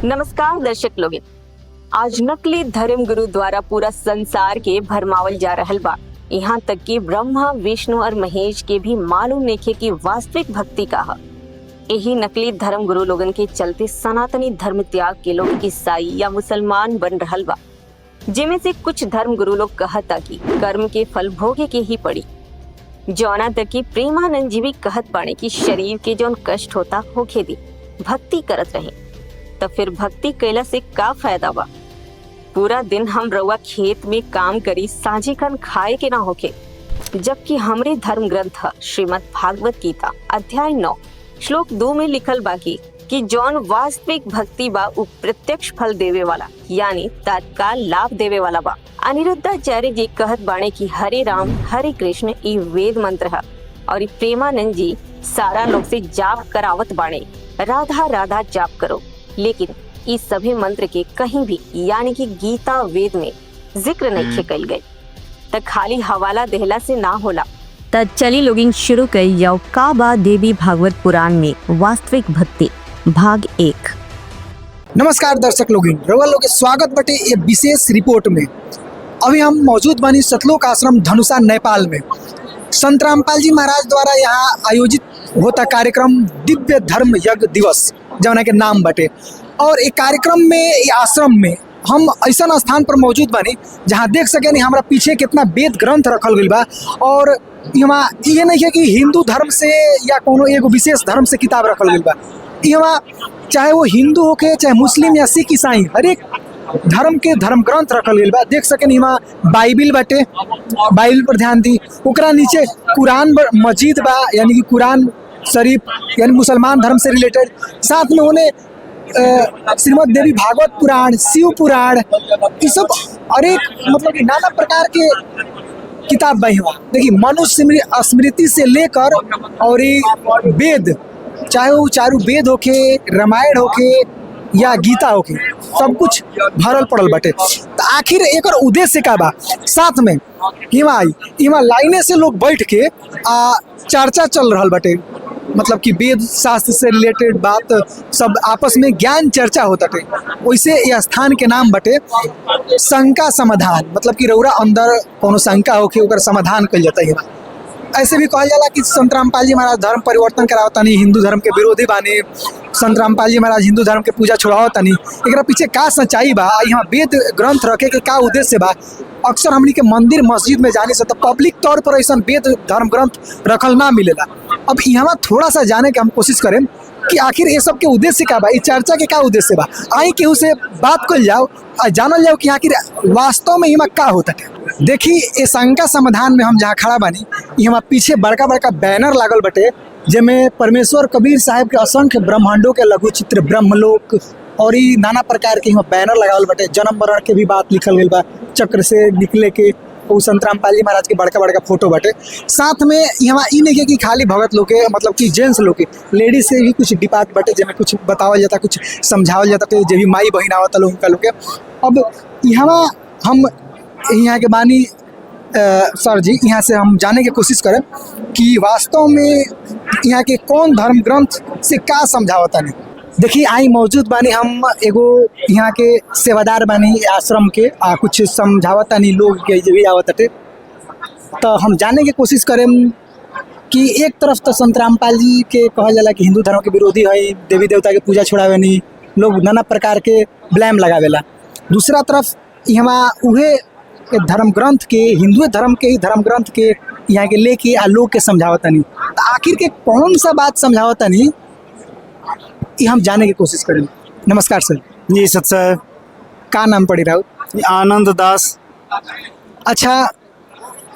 नमस्कार दर्शक लोग, आज नकली धर्म गुरु द्वारा पूरा संसार के भरमावल जा रहल बा। यहाँ तक कि ब्रह्मा, विष्णु और महेश के भी मालूम नइखे कि वास्तविक भक्ति का है। यही नकली धर्म गुरु लोगन के चलते सनातनी धर्म त्याग के लोग ईसाई या मुसलमान बन रहल बा, जिनमें से कुछ धर्म गुरु लोग कहता कि कर्म के फल भोगे के ही पड़ी। जौना तक कि प्रेमानंद जी भी कहत बाणे कि शरीर के जौन कष्ट होता होखे दी, भक्ति करत रहे। तब फिर भक्ति कैला से का फायदा बा? पूरा दिन हम रउआ खेत में काम करी, साझी खन खाए के ना होके, जबकि हमरे धर्म ग्रंथ श्रीमद् भागवत गीता अध्याय 9 श्लोक 2 में लिखल बाकी कि जौन वास्तविक भक्ति बा उ प्रत्यक्ष फल देवे वाला यानी तत्काल लाभ देवे वाला बा। अनिरुद्धाचार्य जी कहत बाणे कि हरे राम हरे कृष्ण ई वेद मंत्र है और ई प्रेमानंद जी सारा लोग से जाप करावत बाणे, राधा राधा जाप करो। लेकिन इस सभी मंत्र के कहीं भी यानी कि गीता वेद में जिक्र नहीं कइल गए, त खाली हवाला देहला से ना होला। त चली लोगिंग शुरू कई जाओ का बा देवी भागवत पुराण में वास्तविक भक्ति भाग 1। नमस्कार दर्शक लोगिन, रउआ लोग के स्वागत बटे ये विशेष रिपोर्ट में। अभी हम मौजूद बानी सतलोक आश्रम धनुषा नेपाल में। संत रामपाल जी महाराज द्वारा यहाँ आयोजित होता कार्यक्रम दिव्य धर्म यज्ञ दिवस जौना के नाम बटे, और एक कार्यक्रम में ये आश्रम में हम ऐसा स्थान पर मौजूद बानी जहाँ देख सके नहीं हमारा पीछे कितना वेद ग्रंथ रखल गई बा। और यहाँ ये नहीं है कि हिंदू धर्म से या कोनो एगो विशेष धर्म से किताब रखल गई बा। यहाँ चाहे वो हिंदू होके चाहे मुस्लिम या सिख ईसाई हर एक धर्म के धर्म ग्रंथ रखल गई बा। देख सके यहाँ बाइबिल बाटे, बाइबिल पर ध्यान दी। ओकरा नीचे कुरान मजीद बा यानी कि कुरान शरीफ यानी मुसलमान धर्म से रिलेटेड। साथ में उन्हें श्रीमद् देवी भागवत पुराण, शिव पुराण, ये सब और एक मतलब कि नाना प्रकार के किताब बही हुआ। देखिए मनुष्य स्मृति से लेकर और ये वेद, चाहे वो चारू वेद होके, रामायण होके या गीता होके, सब कुछ भरल पड़ल बटे। तो आखिर एक उद्देश्य का बा? साथ में इमा लाइने से लोग बैठ के चर्चा चल रहा बटे, मतलब कि वेद शास्त्र से रिलेटेड बात सब आपस में ज्ञान चर्चा होता थे। वैसे यह स्थान के नाम बटे शंका समाधान, मतलब कि रउरा अंदर कोनो शंका होके ओकर समाधान कल जाता है। ऐसे भी कहल जाला कि संत रामपाल जी महाराज धर्म परिवर्तन करावतानी, हिंदू धर्म के विरोधी बानी। संत रामपाल जी महाराज हिंदू धर्म के पूजा छुड़ावतानी। एकरा पीछे का सच्चाई बा, यहाँ वेद ग्रंथ रखे के का उद्देश्य बा? अक्सर हमनी के मंदिर मस्जिद में जाने से तो पब्लिक तौर पर ऐसा वेद धर्म ग्रंथ रखल ना मिलेला। अब यहाँ थोड़ा सा जाने के हम कोशिश करें कि आखिर ये सब के उद्देश्य का बा, इस चर्चा के का उद्देश्य बा। आई केहू से बात कर जाओ और जानल जाओ कि आखिर वास्तव में यहाँ का होता है। देखी ये शंका समाधान में हम जहाँ खड़ा बानी, यहाँ पीछे बड़का बड़का बैनर लागल बटे, जिसमें परमेश्वर कबीर साहब के असंख्य ब्रह्मांडों के लघु चित्र, ब्रह्मलोक और ये नाना प्रकार के यहाँ बैनर लगावल बटे। जन्म मरण के भी बात लिखल गई बा, चक्र से निकले के वो संत रामपाल जी महाराज के बड़का बड़का फोटो बटे। साथ में यहाँ ई नहीं है कि खाली भगत लोग के, मतलब कि जेंट्स लोग के, लेडीज से भी कुछ डिपार्ट बटे, जिसमें कुछ बतावल जाता, कुछ समझावल जाता, तो जो भी माई बहन आवता लोग उनका लोग के। अब यहाँ हम यहाँ के बानी सर जी, यहाँ से हम जानने की कोशिश करें कि वास्तव में यहाँ के कौन धर्म ग्रंथ से क्या समझावता नहीं। देखिए आई मौजूद बानी हम एगो यहाँ के सेवादार बानी आश्रम के, कुछ समझावता नहीं लोग के जो भी आवत थे। तो हम जानने की कोशिश करें कि एक तरफ तो संत रामपाल जी के कहल जाला कि हिंदू धर्म के विरोधी है, देवी देवता के पूजा छुड़ावे नहीं, लोग नाना प्रकार के ब्लेम लगावेला। दूसरा तरफ यहाँ उहे धर्म ग्रंथ के, हिंदू धर्म के ही धर्म ग्रंथ के यहाँ के लेके लोग के समझावता नहीं। तो आखिर के कौन सा बात समझावता नहीं, ये हम जाने की कोशिश करें। नमस्कार सर जी। सत सर, का नाम पड़ी राउत? आनंद दास। अच्छा,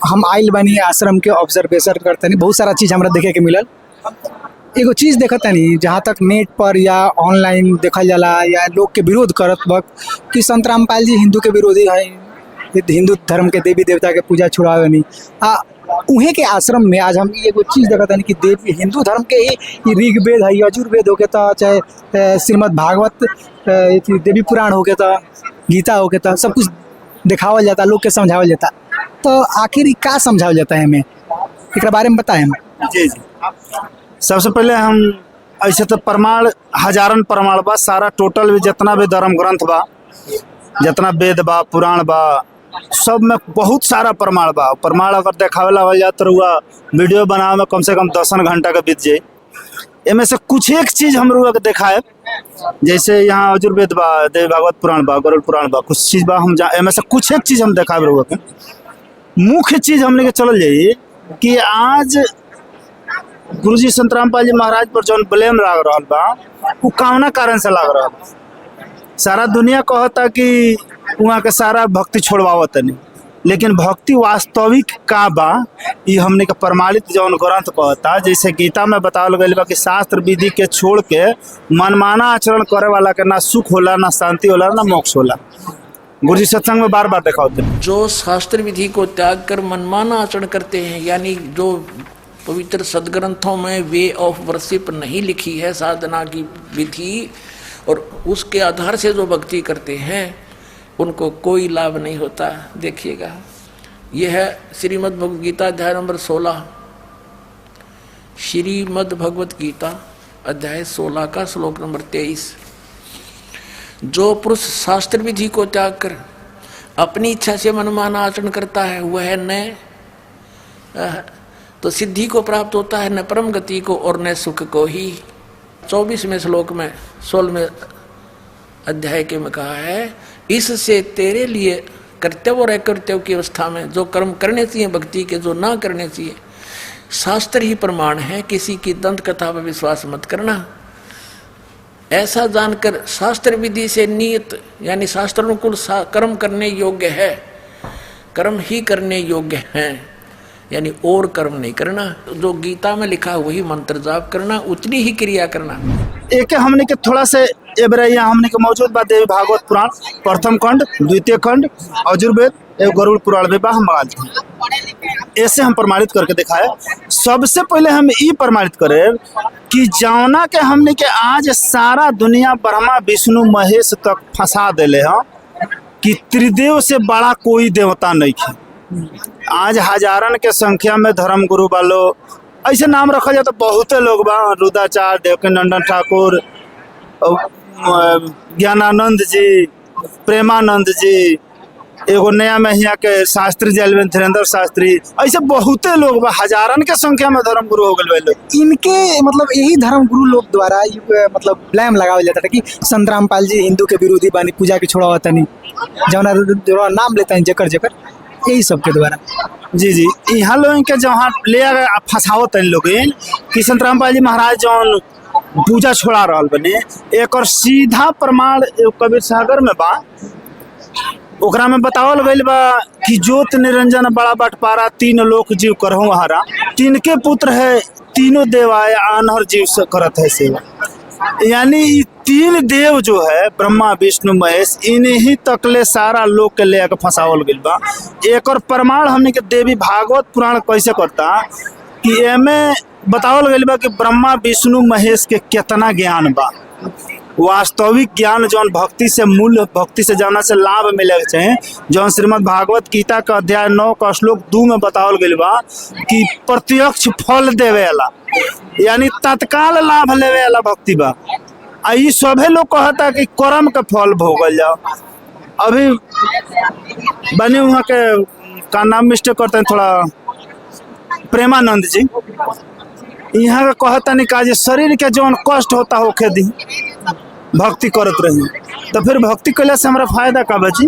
हम आइल बानी आश्रम के ऑब्जर्वेशन करते नहीं, बहुत सारा चीज़ हमरा देखे के मिलल। एगो चीज़ देखता नहीं जहाँ तक नेट पर या ऑनलाइन देखल जाला या लोग के विरोध करत वक्त कि संत रामपाल जी हिंदू के विरोधी है, हिंदू धर्म के देवी देवता के पूजा छुड़ावे नहीं। उहे के आश्रम में आज हम एगो चीज़ देखता नहीं कि देवी हिंदू धर्म के ही ऋग्वेद है, यजुर्वेद हो के, तो चाहे श्रीमद् भागवत देवी पुराण हो के, तो गीता हो के, तो सब कुछ दिखावल जाता, लोग के समझावल जाता। तो आखिर क्या समझावल जाता है हमें, एक बारे में बताएं हम। जी जी। सबसे पहले हम ऐसे तो प्रमाण हजारन प्रमाण बा, सारा टोटल भी जितना भी धर्म ग्रंथ बा, जितना वेद बा, पुराण बा, सब में बहुत सारा प्रमाण बा। प्रमाण अगर देखावेला हो जाए तो हुआ वीडियो बनावे में कम से कम 10 घंटा का बीत जाए। इनमें से कुछ एक चीज हम लोग के दिखाए, जैसे यहाँ यजुर्वेद बा, देवी भागवत पुराण बा, गरुड़ पुराण बा, कुछ चीज बा हम इनमें से कुछ एक चीज हम दिखाए रहुआ के। मुख्य चीज हमने के चल जाइए कि आज गुरुजी संत रामपाल जी महाराज पर जौन ब्लेम लाग रहा बा, वो कौना कारण से लाग रहा बा? सारा दुनिया कहता कि वहाँ के सारा भक्ति छोड़वावत नहीं, लेकिन भक्ति वास्तविक का बा ये हमने के प्रमाणित जौन ग्रंथ कहता। जैसे गीता में बतावल गईल बा कि शास्त्र विधि के छोड़ के मनमाना आचरण करे वाला के ना सुख होला, ना शांति होला, ना मोक्ष होला। गुरुजी सत्संग में बार बार दिखाते हैं। जो शास्त्र विधि को त्याग कर मनमाना आचरण करते हैं, यानी जो पवित्र सदग्रंथों में वे ऑफ वर्शिप नहीं लिखी है, साधना की विधि, और उसके आधार से जो भक्ति करते हैं उनको कोई लाभ नहीं होता। देखिएगा, यह है श्रीमद् भगवद गीता अध्याय नंबर 16, श्रीमद् भगवद गीता अध्याय 16 का श्लोक नंबर 23। जो पुरुष शास्त्र विधि को त्याग कर अपनी इच्छा से मनमाना आचरण करता है वह न तो सिद्धि को प्राप्त होता है, न परम गति को और न सुख को ही। 24वें श्लोक में 16वें अध्याय के में कहा है, इससे तेरे लिए कर्तव्य और अकर्तव्य की अवस्था में जो कर्म करने चाहिए भक्ति के, जो ना करने चाहिए, शास्त्र ही प्रमाण है। किसी की दंत कथा पर विश्वास मत करना। ऐसा जानकर शास्त्र विधि से नियत यानी शास्त्र अनुकूल कर्म करने योग्य है, कर्म ही करने योग्य हैं, यानी और कर्म नहीं करना। जो गीता में लिखा वही मंत्र जाप करना, उतनी ही क्रिया करना। एक हमने के थोड़ा से एबरैया हमने के मौजूद बा देवी भागवत पुराण प्रथम खंड, द्वितीय खंड, यजुर्वेद एवं गरुड़ पुराण में बा। हम मंगा ऐसे हम प्रमाणित करके दिखाए। सबसे पहले हम ये प्रमाणित करें कि जौना के हमने के आज सारा दुनिया ब्रह्मा विष्णु महेश तक फंसा दिले हैं कि त्रिदेव से बड़ा कोई देवता नहीं है। आज हजारन के संख्या में धर्म गुरु वालों ऐसे नाम रखा जाए तो बहुत लोग बा, रुद्राचार्य, देवकीनंदन ठाकुर, ज्ञानानंद जी, प्रेमानंद जी, एगो नया में यहाँ के शास्त्री जलवेंद्र धीरेन्द्र शास्त्री, ऐसे बहुते लोग बा, हजारन के संख्या में धर्म गुरु हो गए लोग। इनके मतलब यही धर्म गुरु लोग द्वारा मतलब ब्लेम लगावल जाता था कि संत रामपाल जी हिंदू के विरोधी बानी, पूजा के छोड़ावता नहीं, जौना नाम लेता है जकर जकर, यही सब के द्वारा। जी जी, यहाँ लोग के जहाँ ले फंसावत है लोग कि संत रामपाल जी महाराज जौन पूजा छोड़ा रहा बने, एक और सीधा प्रमाण कबीर सागर में बा। ओकरा में बतावल गईल बा कि ज्योत निरंजन बड़ा बटपारा, तीन लोक जीव करहु हरा, तीन के पुत्र है, तीनों देव आए आनहर जीव से करत है सेवा। यानी तीन देव जो है ब्रह्मा विष्णु महेश, इन्हीं तकले सारा लोग के ले फंसावल गईल बा। एक और प्रमाण हमने के देवी भागवत पुराण कैसे करता कि एमे बतावल गईल बा कि ब्रह्मा विष्णु महेश के कितना ज्ञान बा। वास्तविक ज्ञान जौन भक्ति से मूल भक्ति से जाना से लाभ मिले चाहिए, जौन श्रीमद् भागवत गीता का अध्याय 9 का श्लोक 2 में बतावल गईल बा कि प्रत्यक्ष फल देवे वाला यानी तत्काल लाभ लेवे वाला भक्ति बा। आई सभे लोग कहता कि कर्म के फल भोगल जाओ। अभी बने वहाँ के का नाम मिस्टेक करते हैं थोड़ा, प्रेमानंद जी, यहाँ का कहता नहीं का शरीर के जौन कष्ट होता होके दी भक्ति करत रही, तो फिर भक्ति कैला से हमारा फायदा का बची?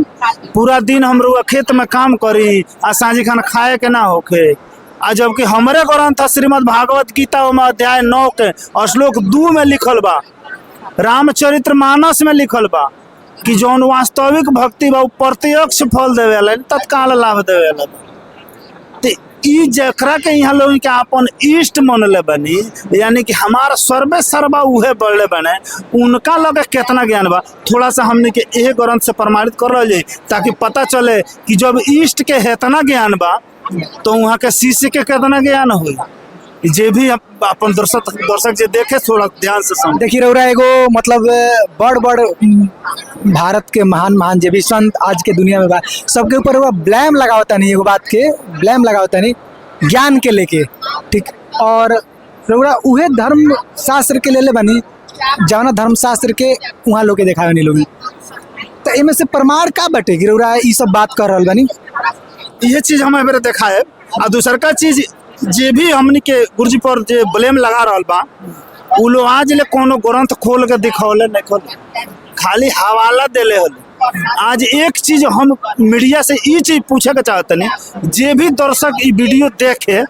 पूरा दिन हम लोग खेत में काम करी आ सांझी खाना खाए के ना होके। आ जबकि हमारे ग्रंथ श्रीमद् भागवत गीता में अध्याय 9 के श्लोक 2 में लिखल बा, रामचरित्र मानस में लिखल बा कि जौन वास्तविक भक्ति बा प्रत्यक्ष फल देवे वाला, तत्काल लाभ देवे वाला। ई जकरा के यहाँ लोग के अपन इष्ट मनले बनी, यानी कि हमारा सर्वे सर्वा उहे बढ़ले बने, उनका लगे कितना ज्ञान बा थोड़ा सा हमने के यह ग्रंथ से प्रमाणित कर रहा जाए, ताकि पता चले कि जब इष्ट के इतना ज्ञान बा तो वहाँ के शिष्य के कितना ज्ञान हुई। जे भी अपन दर्शक जे देखे थोड़ा ध्यान से समझ। देखिए रउरा एगो मतलब बड़ भारत के महान जे भी संत आज के दुनिया में बा, सबके ऊपर वो ब्लेम लगावता नहीं, एगो बात के ब्लेम लगावता नहीं ज्ञान के लेके, ठीक। और रउरा उहे धर्म शास्त्र के ले बनी जवना धर्म शास्त्र के वहाँ लोग के देखावे नहीं लोग, तो इनमें से प्रमाण का बटे कि रउरा ई सब बात कर रहल बनी? ये चीज हमें मेरे देखा है। और दूसर का चीज जे भी हमनी के गुरुजी पर जे ब्लेम लगा रहल बा, उ लोग आज ले कोनो ग्रंथ खोल के दिखौले नहीं खोले, खाली हवाला देले होले। आज एक चीज हम मीडिया से ई चीज पूछे के चाहतनी, जे भी दर्शक ई वीडियो देखे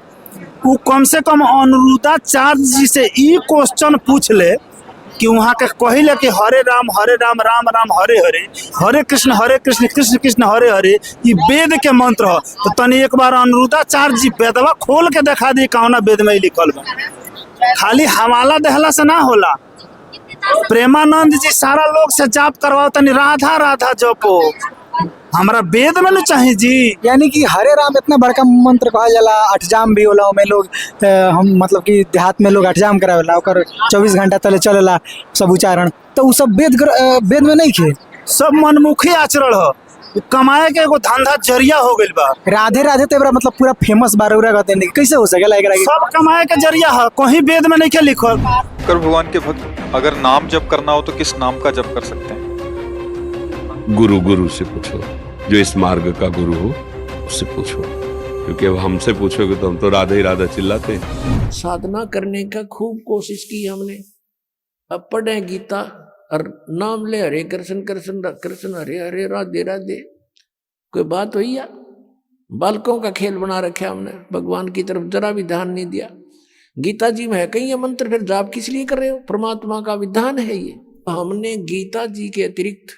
वो कम से कम अनुरुद्धाचार्य जी से ई क्वेश्चन पूछ ले कि वहाँ के कहिले कि हरे राम राम राम हरे हरे, हरे कृष्ण कृष्ण कृष्ण हरे हरे, ये वेद के मंत्र हो। तो तनी एक बार अनुरुद्धाचार्य जी वेदवा खोल के दिखा दी कौना वेद में लिखल बा। खाली हवाला देहला से ना होला। प्रेमानंद जी सारा लोग से जाप करवाओ, तनी राधा राधा जपो, हमरा वेद में न चाहिए जी। यानी कि हरे राम इतना बड़का मंत्र कहल जाला, अठजाम भी होला में लोग हम मतलब कि देहात में लोग अठजाम करावेला, ओकर 24 घंटा तले चलेला सब उच्चारण, तो उ सब वेद में नहीं खे। सब मनमुखी आचरण हो, कमाए के एगो धंधा जरिया हो गइल बा। राधे राधे तो एकरा मतलब पूरा फेमस बारौरा कहते हैं, कैसे हो सकेला एकरा? सब कमाए के जरिया है, कहीं वेद में नहीं के लिखल। शंकर भगवान के भक्त अगर नाम जप करना हो तो किस नाम का जप कर सकते हैं? गुरु से पूछो, जो इस मार्ग का गुरु हो उससे पूछो, क्योंकि अब हमसे पूछोगे तो हम तो राधा ही राधा चिल्लाते हैं। साधना करने का खूब कोशिश की हमने। अब पढ़े गीता और नाम ले हरे कृष्ण कृष्ण कृष्ण हरे हरे राधे राधे, कोई बात हुई या? बालकों का खेल बना रखा हमने, भगवान की तरफ जरा भी ध्यान नहीं दिया। गीता जी में है कहीं ये मंत्र, फिर जाप किस लिए कर रहे हो? परमात्मा का विधान है ये। हमने गीता जी के अतिरिक्त,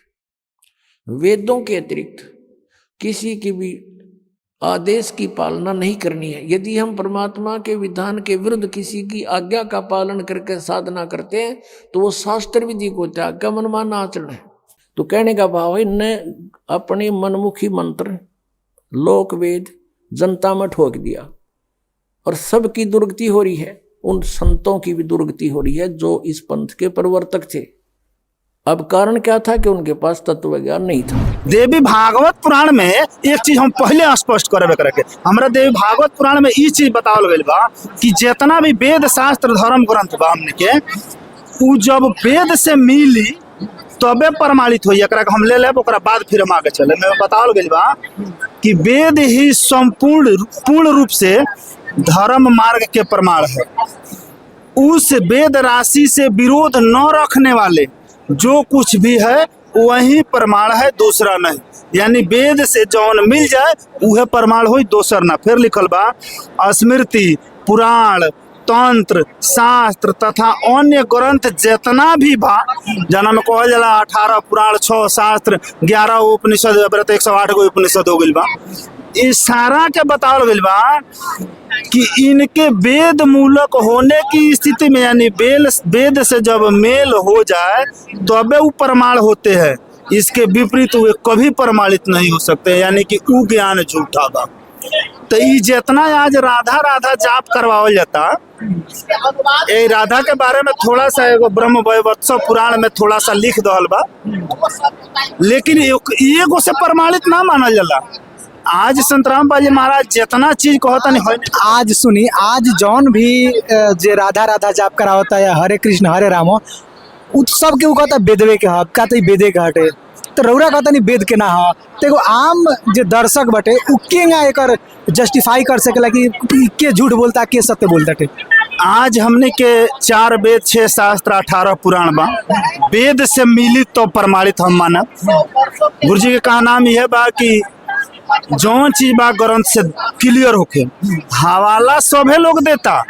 वेदों के अतिरिक्त किसी की भी आदेश की पालना नहीं करनी है। यदि हम परमात्मा के विधान के विरुद्ध किसी की आज्ञा का पालन करके साधना करते हैं तो वो शास्त्र विधि को त्याग का मनमाना आचरण है। तो कहने का भाव है, ने अपने मनमुखी मंत्र लोक वेद जनता में ठोक दिया और सबकी दुर्गति हो रही है। उन संतों की भी दुर्गति हो रही है जो इस पंथ के प्रवर्तक थे। अब कारण क्या था कि उनके पास तत्व ज्ञान नहीं था। देवी भागवत पुराण में एक चीज हम पहले स्पष्ट करबे करके, हमरा देवी भागवत पुराण में ई चीज बतावल गइल बा कि जितना भी वेद शास्त्र धर्म ग्रंथ बा हमने के, उ जब वेद से मिली तबे प्रमाणित होई। एकरा हम ले लेब, ओकरा बाद फिर हम आगे चले। में बतावल गइल बा कि वेद ही पूर्ण रूप से धर्म मार्ग के प्रमाण है। उस वेद राशि से विरोध न रखने वाले जो कुछ भी है वही प्रमाण है, दूसरा नहीं। यानी वेद से जौन मिल जाए उहे प्रमाण हो, दोसर ना। फिर लिखल बा स्मृति पुराण तंत्र शास्त्र तथा अन्य ग्रंथ जितना भी बा, जना में कहल जाला 18 पुराण 6 शास्त्र 11 उपनिषद 108 गो उपनिषद हो गइल बा। इस सारा के बतावल गइल बा कि इनके वेद मूलक होने की स्थिति में, यानी वेद से जब मेल हो जाए तबे वो प्रमाण होते हैं। इसके विपरीत वे कभी प्रमाणित नहीं हो सकते, यानी कि वो ज्ञान झूठा बा। तो ये जितना आज राधा राधा जाप करवावल जाता, ये राधा के बारे में थोड़ा सा एगो ब्रह्म वैवर्तस्व पुराण में थोड़ा सा लिख दहल बा, लेकिन एगो से प्रमाणित ना मानल जाला। आज संत रामपाल जी महाराज जितना चीज कहता नहीं, आज सुनी, आज जौन भी जे राधा राधा जाप करावता है हरे कृष्ण हरे राम, उत्सव के कहता वेदवे के हक का, तो वेदे के हटे, तो रौरा कहता नहीं वेद के ना हो। तो एगो आम जे दर्शक बटे उ केंगा एकर जस्टिफाई कर सकेला कि के झूठ बोलता के सत्य बोलता टे? आज हमने के 4 वेद 6 शास्त्र 18 पुराण बा, वेद से मिलित तो प्रमाणित हम मानब। गुरुजी के कहा नाम यह बा कि जौन चीज बा ग्रंथ से क्लियर होके, हवाला सभे लोग देता,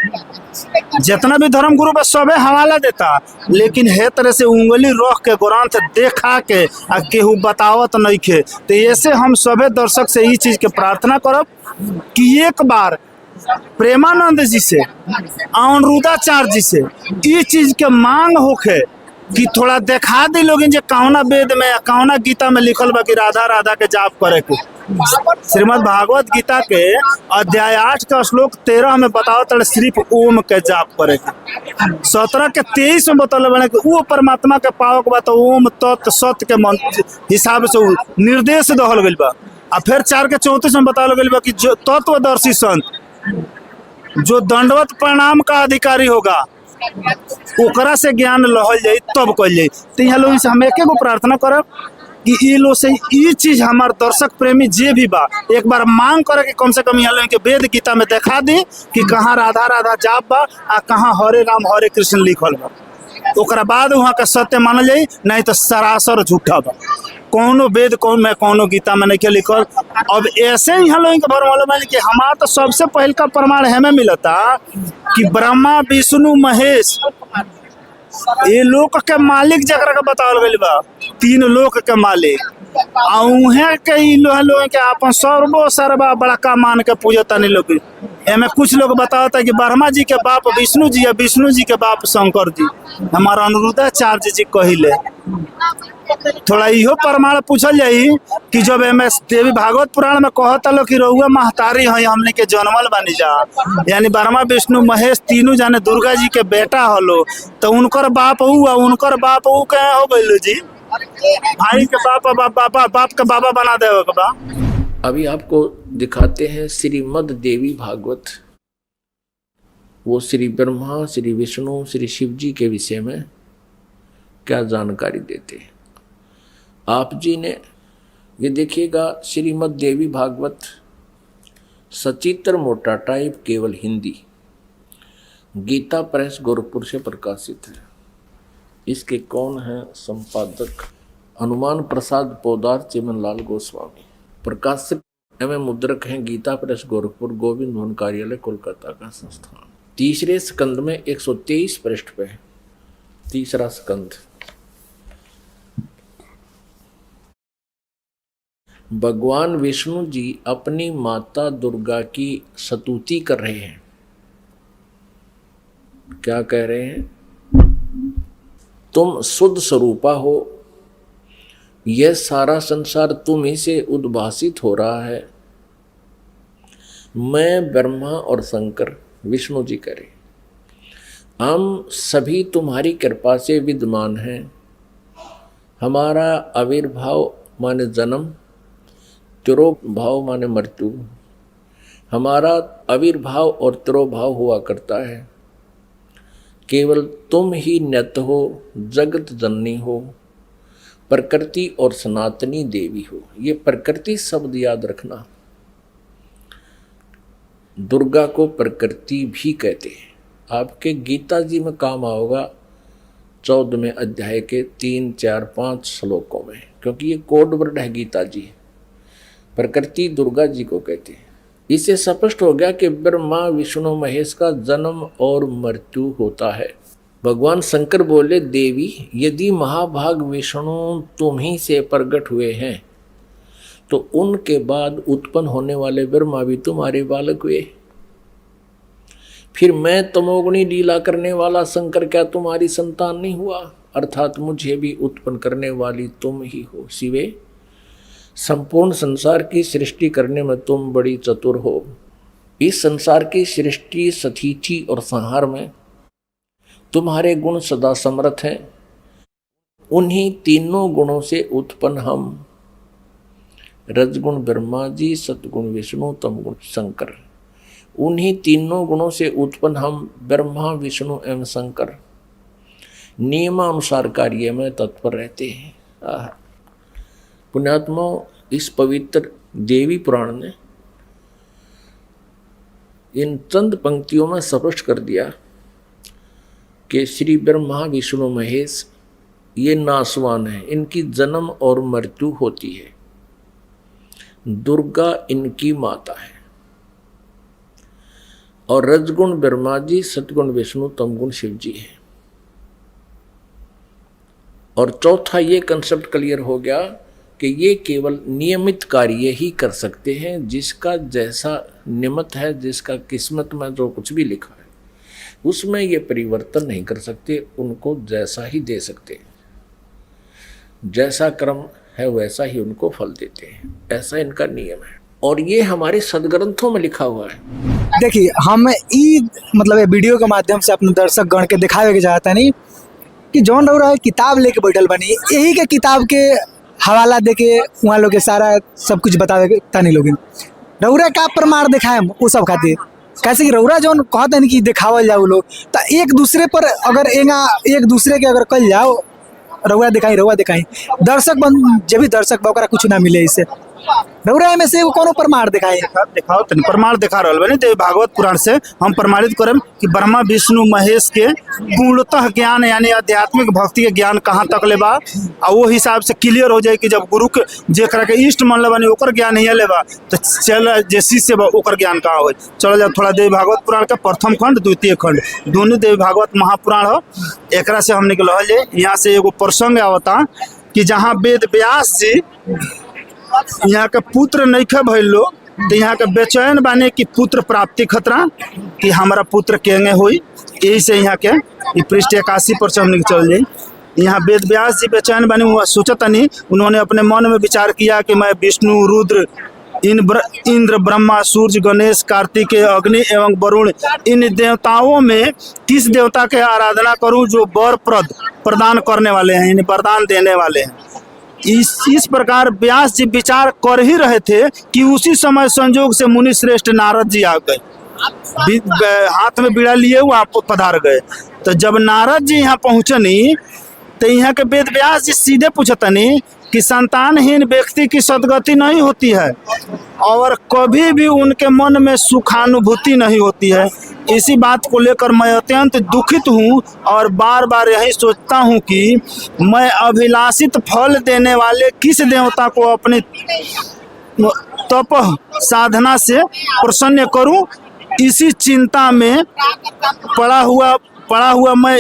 जितना भी धर्म गुरु बा सभे हवाला देता, लेकिन हे तरह से उंगली रख के ग्रंथ देखा के आ केहू बतावत नहीं खे। तो ऐसे हम सभे दर्शक से ये चीज के प्रार्थना करब कि एक बार प्रेमानंद जी से अनुरुद्धाचार्य जी से ये चीज के मांग होके कि थोड़ा देखा दी लोग जे कौना वेद में कौना गीता में लिखल बा कि राधा राधा के जाप करे के। श्रीमद् भागवत गीता के अध्याय 8 का श्लोक 13 में बताओ तो सिर्फ ओम के जाप करे के। 17 के 23 में बताओ बने कि वो परमात्मा के पाव के बात ओम तत्व सत्य के मंत्र हिसाब से निर्देश दहल गइल बा। आ फिर 4 के 34 में बताओ गइल बा कि जो तत्वदर्शी संत जो दंडवत प्रणाम का अधिकारी होगा ओकरा से ज्ञान लहल जाई तब कल जाई। तो यहाँ लोग से हम एक गो प्रार्थना करब कि ये लोग से ये चीज हमार दर्शक प्रेमी जे भी बा एक बार मांग करे कि कम से कम यहाँ लोग के वेद गीता में देखा दी कि कहाँ राधा राधा जाप बा आ कहाँ हरे राम हरे कृष्ण लिखल बा। ओकरा बाद वहाँ का सत्य मानल जाई, नहीं तो सरासर झूठा बा। कौनो वेद कौनो गीता में नहीं लिखल। अब ऐसे यहाँ लोग के भर मालूम है कि हमारा तो सबसे पहल का प्रमाण हमें मिलता कि ब्रह्मा विष्णु महेश ये लोक के मालिक जकरा के बतावल गइल बा, 3 लोक के मालिक आ उहे के ई लोग के अपन सर्वो सर्वा बड़का मान के पूजता नहीं लोग। एमे कुछ लोग बतावता कि ब्रह्मा जी के बाप विष्णु जी या विष्णु जी के बाप शंकर जी। हमारा अनुरुद्धाचार्य जी कहिले थोड़ा इहो प्रमाण पूछल जाई कि जब एम देवी भागवत पुराण में कहता लो कि रउआ महतारी है हमने के जनमल बनी जा, यानी ब्रह्मा विष्णु महेश तीनों जाने दुर्गा जी के बेटा हलो, तो उनकर बाप ऊ के हो गइल जी, भाई के बाप के बाबा बना दे बा। अभी आपको दिखाते हैं श्रीमद् देवी भागवत। वो श्री ब्रह्मा, श्री विष्णु, श्री शिव जी के विषय में क्या जानकारी देते हैं। आप जी ने ये देखिएगा, श्रीमद् देवी भागवत सचित्र मोटा टाइप केवल हिंदी, गीता प्रेस गोरखपुर से प्रकाशित है। इसके कौन है संपादक? हनुमान प्रसाद पोदार चिमनलाल गोस्वामी। प्रकाशक एवं मुद्रक हैं गीता प्रेस गोरखपुर, गोविंद भवन कार्यालय कोलकाता का संस्थान। तीसरे स्कंद में 123 पृष्ठ पे, तीसरा स्कंद। भगवान विष्णु जी अपनी माता दुर्गा की स्तुति कर रहे हैं। क्या कह रहे हैं? तुम शुद्ध स्वरूपा हो, यह सारा संसार तुम ही से उद्भासित हो रहा है। मैं ब्रह्मा और शंकर, विष्णु जी करें, हम सभी तुम्हारी कृपा से विद्यमान हैं। हमारा आविर्भाव माने जन्म, तिरोभाव माने मृत्यु। हमारा आविर्भाव और तिरोभाव हुआ करता है। केवल तुम ही नित्य हो, जगत जननी हो, प्रकृति और सनातनी देवी हो। ये प्रकृति शब्द याद रखना। दुर्गा को प्रकृति भी कहते हैं। आपके गीता जी में काम आओगा 14वें अध्याय के 3, 4, 5 श्लोकों में, क्योंकि ये कोड वर्ड है गीता जी। प्रकृति दुर्गा जी को कहते हैं। इससे स्पष्ट हो गया कि ब्रह्मा विष्णु महेश का जन्म और मृत्यु होता है। भगवान शंकर बोले, देवी यदि महाभाग विष्णु तुम ही से प्रकट हुए हैं तो उनके बाद उत्पन्न होने वाले ब्रह्मा भी तुम्हारे बालक हुए। फिर मैं तमोगुणी लीला करने वाला शंकर क्या तुम्हारी संतान नहीं हुआ? अर्थात मुझे भी उत्पन्न करने वाली तुम ही हो। शिवे, संपूर्ण संसार की सृष्टि करने में तुम बड़ी चतुर हो। इस संसार की सृष्टि, स्थिति और संहार में तुम्हारे गुण सदा समर्थ हैं। उन्हीं तीनों गुणों से उत्पन्न हम, रजगुण ब्रह्मा जी, सतगुण विष्णु, तमगुण शंकर, उन्हीं तीनों गुणों से उत्पन्न हम ब्रह्मा विष्णु एवं शंकर नियमानुसार कार्य में तत्पर रहते हैं। पुण्यात्मा, इस पवित्र देवी पुराण ने इन चंद पंक्तियों में स्पष्ट कर दिया कि श्री ब्रह्मा विष्णु महेश ये नासवान है, इनकी जन्म और मृत्यु होती है। दुर्गा इनकी माता है और रजगुण ब्रह्मा जी, सतगुण विष्णु, तमगुण शिव जी है। और चौथा ये कंसेप्ट क्लियर हो गया कि ये केवल नियमित कार्य ही कर सकते हैं। जिसका जैसा नियमित है, जिसका किस्मत में जो कुछ भी लिखा है उसमें ये परिवर्तन नहीं कर सकते, उनको जैसा ही दे सकते हैं। जैसा कर्म है वैसा ही उनको फल देते हैं, ऐसा इनका नियम है। और ये हमारे सदग्रंथों में लिखा हुआ है। देखिए, हम ई मतलब ये वीडियो के माध्यम से अपने दर्शक गण के दिखावे के चाहता नहीं कि जौन रउरा किताब लेके बैठल बनी, यही के किताब के हवाला देके वहाँ लोग के सारा सब कुछ बतावे तानी लोग रउरा का प्रमाण दिखाएम वो सब खातिर। कैसे कि रउरा जौन कहते हैं कि दिखावल जाओ लोग, तो एक दूसरे पर अगर एक दूसरे के अगर कल जाओ रउरा दिखाई दर्शक बन जब भी दर्शक बा कुछ ना मिले इससे रउरा में से एगो कोनो प्रमाण दिखाई दिखाओ तनी प्रमाण दिखा रहल बानी। देवी भागवत पुराण से हम प्रमाणित करम कि ब्रह्मा विष्णु महेश के पूर्णतः ज्ञान यानी आध्यात्मिक भक्ति के ज्ञान कहाँ तक ले बा, और वो हिसाब से क्लियर हो जाए कि जब गुरु के जेकरा के इष्ट मान बानी ओकर ज्ञान ही ले बा तो चल जे शिष्य बा ओकर ज्ञान कहाँ हो। चलो जब थोड़ा देवी भागवत पुराण का प्रथम खंड द्वितीय खंड दोनों देवी भागवत महापुराण हो, एकरा से हमने के लहल जाए। यहाँ से एगो प्रसंग आवता कि जहाँ वेद व्यास जी यहाँ के पुत्र नइखे भइल लो तो यहाँ के बेचैन बाने कि पुत्र प्राप्ति खतरा कि हमारा पुत्र केंगे हुई, यही से यहाँ के पृष्ठ 81 पर से हमने चल जाए। यहाँ वेद व्यास जी बेचैन बाने, हुआ सोचतनी उन्होंने अपने मन में विचार किया कि मैं विष्णु रुद्र इंद्र ब्रह्मा सूर्य गणेश कार्तिकेय अग्नि एवं वरुण इन देवताओं में किस देवता के आराधना करूं जो वर प्रदान करने वाले हैं, इन वरदान देने वाले हैं। इस प्रकार व्यास जी विचार कर ही रहे थे कि उसी समय संजोग से मुनि श्रेष्ठ नारद जी आ गए, हाथ में बीड़ा लिए वहाँ पधार गए। तो जब नारद जी यहाँ पहुँचनी तो यहाँ के वेद व्यास जी सीधे पूछतनी कि संतानहीन व्यक्ति की सदगति नहीं होती है और कभी भी उनके मन में सुखानुभूति नहीं होती है। इसी बात को लेकर मैं अत्यंत दुखित हूँ और बार बार यही सोचता हूँ कि मैं अभिलाषित फल देने वाले किस देवता को अपनी तप साधना से प्रसन्न करूँ। इसी चिंता में पड़ा हुआ मैं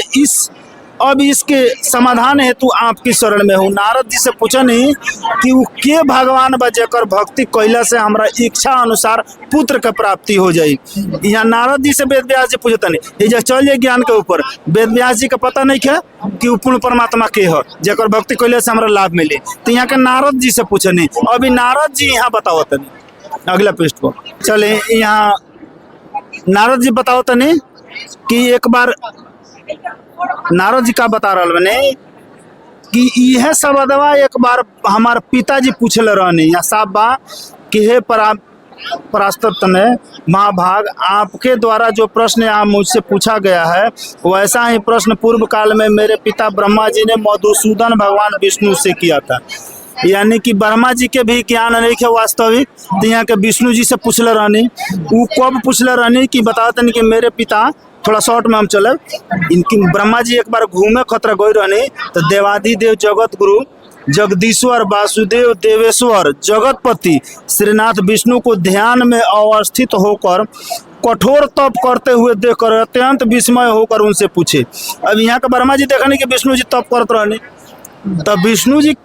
अब इसके समाधान हेतु आपकी शरण में हूँ। नारद जी से पूछा नहीं कि वो के भगवान बा जेकर भक्ति कैला से हमारा इच्छा अनुसार पुत्र के प्राप्ति हो जाए। यहाँ नारद जी से वेद व्यास जी पूछता नहीं, ये चल जाए ज्ञान के ऊपर वेद व्यास जी का पता नहीं है कि वो पूर्ण परमात्मा के है जेकर भक्ति कैला से हमारा लाभ मिले। तो यहाँ के नारद जी से पूछे नहीं, अभी नारद जी यहाँ बताओ तनी अगला पृष्ठ को चले। यहाँ नारद जी बताओ तनी कि एक बार नारद जी का बता रहा बने कि यह सब अदवा एक बार हमारे पिताजी पूछल रहनी या साहब बा कि हे परास्तत्व ने महाभाग आपके द्वारा जो प्रश्न यहाँ मुझसे पूछा गया है वैसा ही प्रश्न पूर्व काल में मेरे पिता ब्रह्मा जी ने मधुसूदन भगवान विष्णु से किया था। यानी कि ब्रह्मा जी के भी ज्ञान नहीं है वास्तविक, तो यहाँ के विष्णु जी से पूछल रहनी। वो कब पूछल रहनी कि बताते नहीं कि मेरे पिता थोड़ा शॉर्ट में हम चले। इनकी ब्रह्मा जी एक बार घूमे खतरा गई रहनी तो देवादिदेव जगत गुरु जगदीश्वर वासुदेव देवेश्वर जगतपति श्रीनाथ विष्णु को ध्यान में अवस्थित होकर कठोर तप करते हुए देखकर अत्यंत विस्मय होकर उनसे पूछे। अब यहाँ का ब्रह्मा जी देखने कि विष्णु जी तप करते रहने, तब विष्णु जी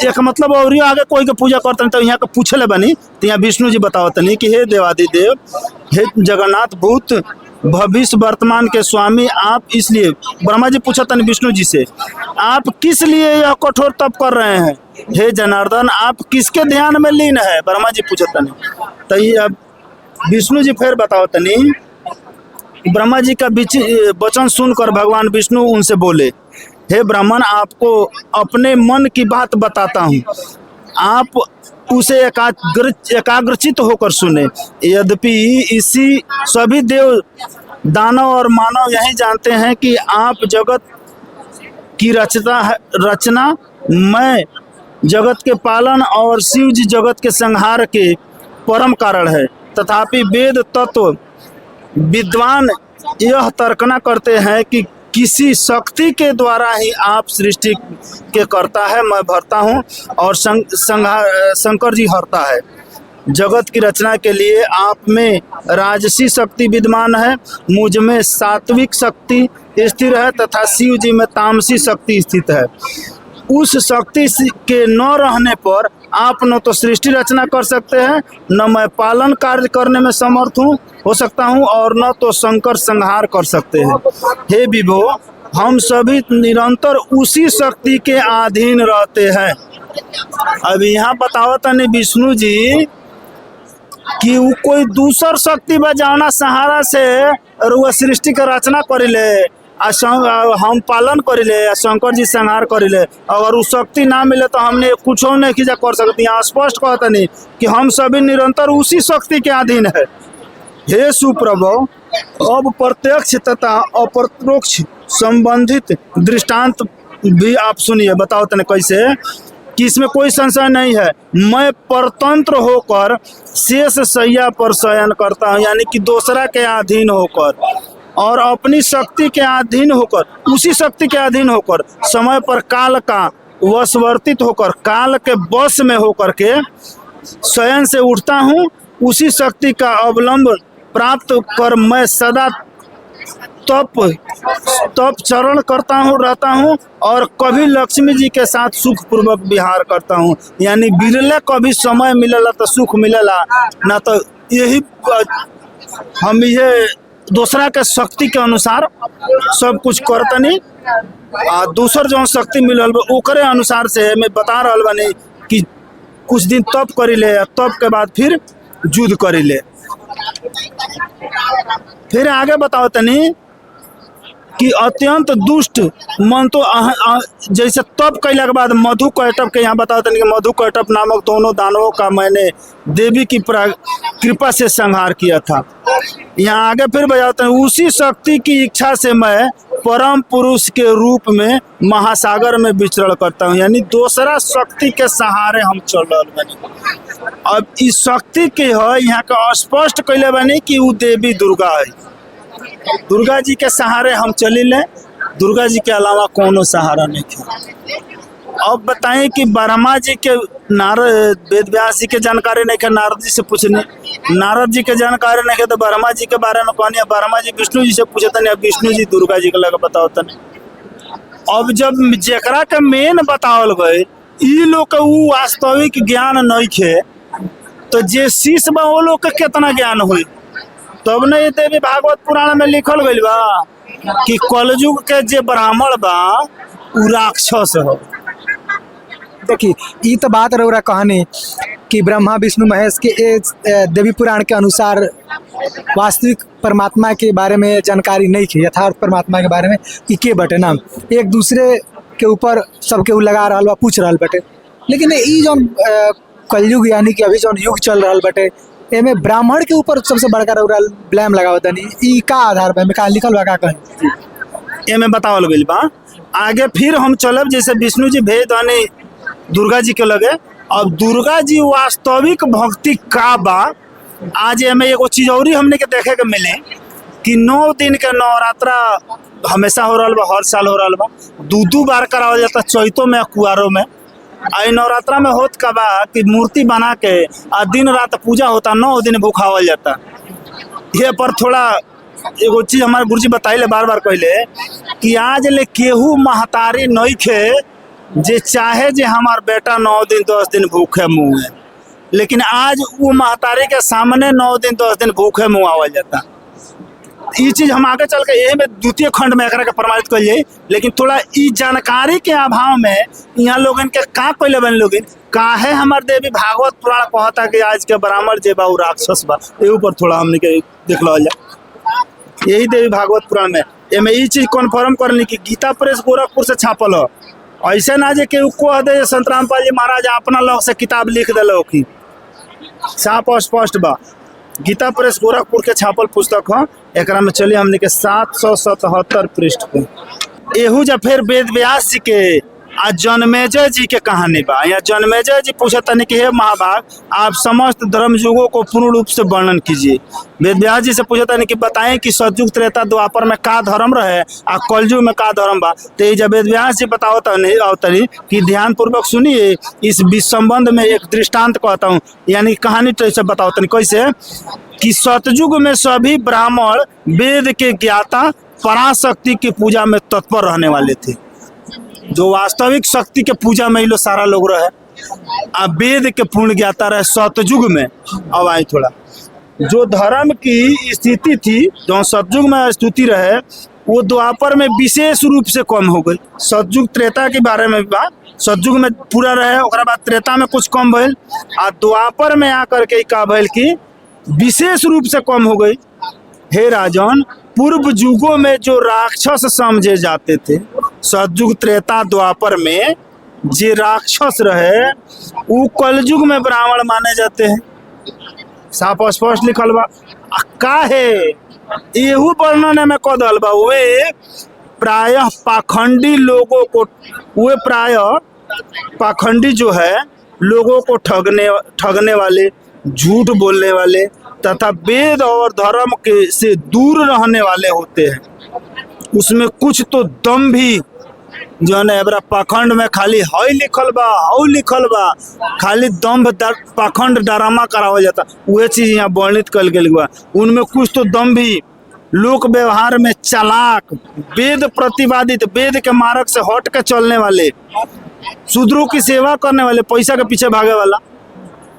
एक मतलब और आगे कोई के पूजा करते तो यहाँ के पूछले बनी। तो यहाँ विष्णु जी बतावतनी कि हे देवादिदेव, हे जगन्नाथ भूत भविष्य वर्तमान के स्वामी, आप इसलिए ब्रह्मा जी पूछतन विष्णु जी से आप किस लिए यह कठोर तप कर रहे हैं। हे जनार्दन, आप किसके ध्यान में लीन है, ब्रह्मा जी पूछतन। तो ये विष्णु जी फिर बतावतनी। ब्रह्मा जी का वचन सुनकर भगवान विष्णु उनसे बोले, हे ब्राह्मण, आपको अपने मन की बात बताता हूँ, आप उसे एकाग्रचित होकर सुने। यद्यपि इसी सभी देव दानव और मानव यही जानते हैं कि आप जगत की रचना मैं जगत के पालन और शिव जी जगत के संहार के परम कारण है। तथापि वेद तत्व विद्वान यह तर्कना करते हैं कि किसी शक्ति के द्वारा ही आप सृष्टि के करता है, मैं भरता हूँ और शंकर जी हरता है। जगत की रचना के लिए आप में राजसी शक्ति विद्यमान है, मुझ में सात्विक शक्ति स्थिर है तथा शिव जी में तामसी शक्ति स्थित है। उस शक्ति के न रहने पर आप न तो सृष्टि रचना कर सकते हैं, न मैं पालन कार्य करने में समर्थ हो सकता हूँ और न तो शंकर संहार कर सकते हैं। हे विभो, हम सभी निरंतर उसी शक्ति के अधीन रहते हैं। अब यहाँ बतावत है विष्णु जी कि वो कोई दूसर शक्ति बजाना सहारा से रुआ सृष्टि के रचना करिले, हम पालन करिले, शंकर जी संहार करिले। अगर वो शक्ति ना मिले तो हमने कुछ नहीं खींचा कर सकते। यहाँ स्पष्ट कहता नहीं कि हम सभी निरंतर उसी शक्ति के अधीन है। हे सुप्रभो, अब प्रत्यक्ष तथा अप्रत्यक्ष संबंधित दृष्टांत भी आप सुनिए। बताओ तने कैसे कि इसमें कोई संशय नहीं है। मैं परतंत्र होकर शेष शैया पर शयन करता हूँ, यानी कि दूसरा के अधीन होकर और अपनी शक्ति के अधीन होकर, उसी शक्ति के अधीन होकर, समय पर काल का वशवर्तित होकर, काल के वश में होकर के शयन से उठता हूँ। उसी शक्ति का अवलंबन प्राप्त कर मैं सदा तप चरण करता हूँ, रहता हूँ और कभी लक्ष्मी जी के साथ सुख पूर्वक विहार करता हूँ। यानी बिरले कभी समय मिलेला तो सुख मिलेला, ना तो यही हम ये दूसरा के शक्ति के अनुसार सब कुछ करतनी। दूसर जो शक्ति मिलल ओकरे अनुसार से मैं बता रहा बानी कि कुछ दिन तप करी ले, तप के बाद फिर युद्ध करी ले। फिर आगे बताओ तनी कि अत्यंत दुष्ट मन तो जैसे तप कैला के बाद मधु कैटभ के यहाँ बताओ तनी कि मधु कैटभ नामक दोनों दानवों का मैंने देवी की कृपा से संहार किया था। यहाँ आगे फिर बताते हैं उसी शक्ति की इच्छा से मैं परम पुरुष के रूप में महासागर में विचरण करता हूँ। यानी दूसरा शक्ति के सहारे हम चल रहे बनी। अब इस शक्ति के है यहाँ का स्पष्ट कैले बनी कि वो देवी दुर्गा है। दुर्गा जी के सहारे हम चली ले, दुर्गा जी के अलावा कोनो सहारा नहीं है। अब बताएं कि ब्रह्मा जी के नारद वेद व्यास जी के जानकारी नहीं है, नारद जी से पूछने, नारद जी के जानकारी नहीं है तो ब्रह्मा जी के बारे में कहनी है, ब्रह्मा जी विष्णु जी से पूछते नहीं, विष्णु जी दुर्गा जी के लगे बताओ तने। अब जब जेकरा के मेन बतावल गए ई लोग के वो वास्तविक ज्ञान नहीं है तो जे शीश बा वो लोग के कितना ज्ञान हुई। तब न ये देवी भागवत पुराण में लिखल गई बा कि कलयुग के जे ब्राह्मण बा उ राक्षस हो। देखिए ये तो बात रहा कहानी कि ब्रह्मा विष्णु महेश के देवी पुराण के अनुसार वास्तविक परमात्मा के बारे में जानकारी नहीं थी, यथार्थ परमात्मा के बारे में इके बटे ना एक दूसरे के ऊपर सबके लगा रहा बा, पूछ रहा बटे। लेकिन ये जो कलयुग यानी कि अभी जो युग चल रहा बटे एमे ब्राह्मण के ऊपर सबसे बड़का ब्लेम लगावता नहीं, ई का आधार पे का लिखल बा का कहीं एमे बतावल गइल बा। आगे फिर हम चलब जैसे विष्णु जी भेज दानी दुर्गा जी के लगे। अब दुर्गा जी वास्तविक भक्ति का बा। आज एमे एगो चीज और हमने के देखे के मिले कि 9 दिन के नवरात्रा हमेशा हो रहा बा, हर साल हो रहा बा, 2 बार करावल जाता, चैतों में कुआरों में। आई नवरात्रा में होत का बा कि मूर्ति बना के दिन रात पूजा होता, 9 दिन भूखावल जाता। ये पर थोड़ा एगो चीज हमारे गुरुजी बताइले बार बार कहले कि आज ले केहू महतारी नहीं खे जे चाहे जे हमार बेटा 9 दिन 10 दिन भूखे मुँह है, लेकिन आज वो महतारी के सामने 9 दिन 10 दिन भूखे मुँह आवल जाता। ये चीज हम आगे चल के यही में द्वितीय खंड में एकरा के प्रमाणित कर जाए। लेकिन थोड़ा ई जानकारी के अभाव में यहाँ लोगन के का कहले बन लोग काहे हमार देवी भागवत पुराण कहता कि आज के ब्राह्मण जे बा उ राक्षस बा, ए ऊपर थोड़ा हमने के देख लो जाए। यही देवी भागवत पुराण में एमे ई चीज कन्फर्म करनी कि गीता प्रेस गोरखपुर से छापल हो। ऐसे ना जे के कह दे संत रामपाल जी महाराज अपना लोग से किताब लिख दिल की साफ स्पष्ट बा। गीता प्रेस गोरखपुर के छापल पुस्तक हो। एकरा में चलिए हमने के 777 पृष्ठ पे एहू जब फिर वेद व्यास जी के आ जन्मेजय जी के कहानी बा। यहाँ जन्मेजय जी पूछता नहीं कि हे महाभाग आप समस्त धर्म युगों को पूर्ण रूप से वर्णन कीजिए। वेद व्यास जी से पूछता नहीं कि बताएं कि सतयुग त्रेता द्वापर में का धर्म रहे आ कलयुग में का धर्म बा। तो जब वेद व्यास जी बताओ तनी कि ध्यान पूर्वक सुनिए। इस संबंध में एक दृष्टांत कहता हूँ, यानी कहानी तो ऐसे बताओ तनी कैसे कि सतयुग में सभी ब्राह्मण वेद के ज्ञाता पराशक्ति की पूजा में तत्पर रहने वाले थे। जो वास्तविक शक्ति के पूजा में लो सारा लोग रहे, अब वेद के पूर्ण ज्ञाता रहे सतयुग में। अब आई थोड़ा जो धर्म की स्थिति थी जो सतयुग में स्थिति रहे वो द्वापर में विशेष रूप से कम हो गई। सतयुग त्रेता के बारे में बा, सतयुग में पूरा रहे, ओकरा बाद त्रेता में कुछ कम भइल आ द्वापर में आकर के का भइल की विशेष रूप से कम हो गई। हे राजन, पूर्व युगों में जो राक्षस समझे जाते थे सतयुग त्रेता द्वापर में जे राक्षस रहे वो कलयुग में ब्राह्मण माने जाते हैं। साफ स्पष्ट लिखल बा। आ काहे एहू वर्णन में कह दल बा वे प्रायः पाखंडी लोगों को, वे प्रायः पाखंडी जो है लोगों को ठगने वाले, झूठ बोलने वाले तथा वेद और धर्म के से दूर रहने वाले होते हैं। उसमें कुछ तो दम भी जो है एबरा पाखंड में खाली हई लिखल बा हऊ लिखल बा, खाली दम्भ पाखंड ड्रामा करावल जाता, वह चीज यहाँ वर्णित कल गई बा। उनमें कुछ तो दम भी, लोक व्यवहार में चालाक, वेद प्रतिपादित, वेद के मार्ग से हट के चलने वाले, शूद्रों की सेवा करने वाले, पैसा के पीछे भागे वाला।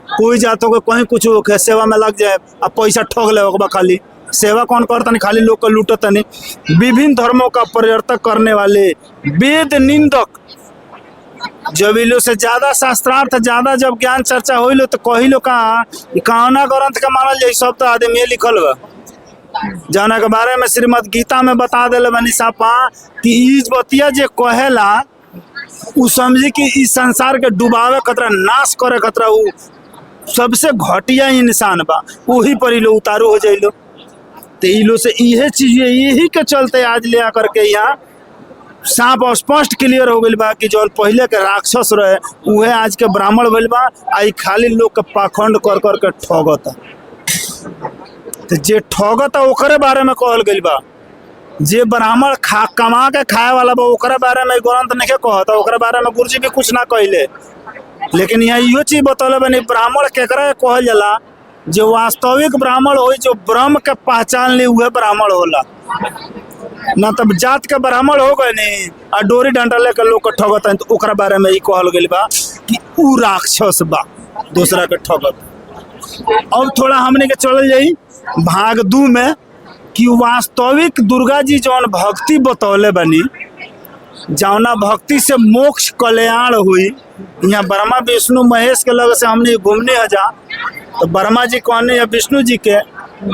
कोई जातो के कहीं कुछ हो सेवा में लग जाए अब पैसा ठग ले बा, खाली सेवा कौन करता नहीं, खाली लोग का लूटता नहीं। विभिन्न धर्मों का प्रवर्तक करने वाले, वेद निंदक, जब इन लोग से ज्यादा शास्त्रार्थ, ज्यादा जब ज्ञान चर्चा हो लो तो कही लो कहाना ग्रंथ का मानल जाए, सब तो आदमी लिखल बा। जाना के बारे में श्रीमद गीता में बता दिले बनी सापा कि इस बतिया जे कहेला उ समझी कि इस संसार के डुबावे खतरा, नाश करे खतरा, उ सबसे घटिया इंसान बा, वही पर ही लोग उतारू हो जाइलो। तो इ लोग से यही चीज, यही के चलते आज ले आकर के यहाँ साफ और स्पष्ट क्लियर हो गई बा कि जो पहले के राक्षस रहे उहे आज के ब्राह्मण भइल बा। आई खाली लोग के पाखंड कर कर के ठगता। तो जे ठगता ओकरे बारे में कहल गई बा, जे ब्राह्मण कमा के खाए वाला बा ओकरे बारे में ग्रंथ नहीं कहता, ओकरे बारे में गुरुजी भी कुछ ना कहले। लेकिन यहाँ इहो चीज बतौले बनी ब्राह्मण केकरा कहल जाला, जो वास्तविक ब्राह्मण हो, जो ब्रह्म के पहचान ली उहे ब्राह्मण होला। ना तब जात के ब्राह्मण हो गए नहीं आ डोरी डंडा लेकर लोग के ठगता, तो ओकरा बारे में ई कहल गई बा कि उ राक्षस बा, दूसरा के ठगत। अब थोड़ा हमने के चल जाई भाग 2 में कि वास्तविक दुर्गा जी जौन भक्ति बतौले बनी, जौना भक्ति से मोक्ष कल्याण हुई। यहाँ ब्रह्मा विष्णु महेश के लग से हमने घूमने जा, तो ब्रह्मा जी कहने या विष्णु जी के,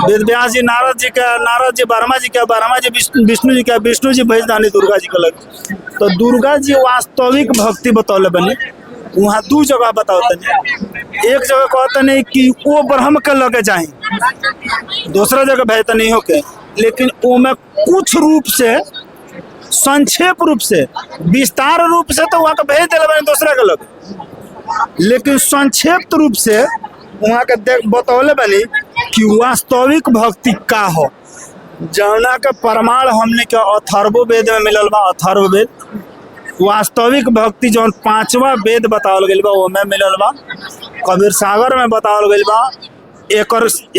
वेद व्यास जी नारद जी के, नारद जी ब्रह्मा जी के, ब्रह्मा जी विष्णु जी के, विष्णु जी भेज दानी दुर्गा जी के लग। तो दुर्गा जी वास्तविक भक्ति बतौले बनी। वहाँ 2 जगह बताते नहीं, एक जगह कहते नहीं कि वो ब्रह्म के लगे जाए, दूसरा जगह भेजते नहीं होके, लेकिन वो में कुछ रूप से, संक्षेप रूप से, विस्तार रूप से तो वहाँ का भेज दिले दूसरा के लगे, लेकिन संक्षिप्त रूप से वहाँ के बतौले बनी कि वास्तविक भक्ति का हो, जौना के प्रमाण हमने के अथर्व वेद में मिलल बा। अथर्व वेद वास्तविक भक्ति जौन 5वां वेद बतावल गइल बा वो में मिलल बा। कबीर सागर में बतावल गइल बा।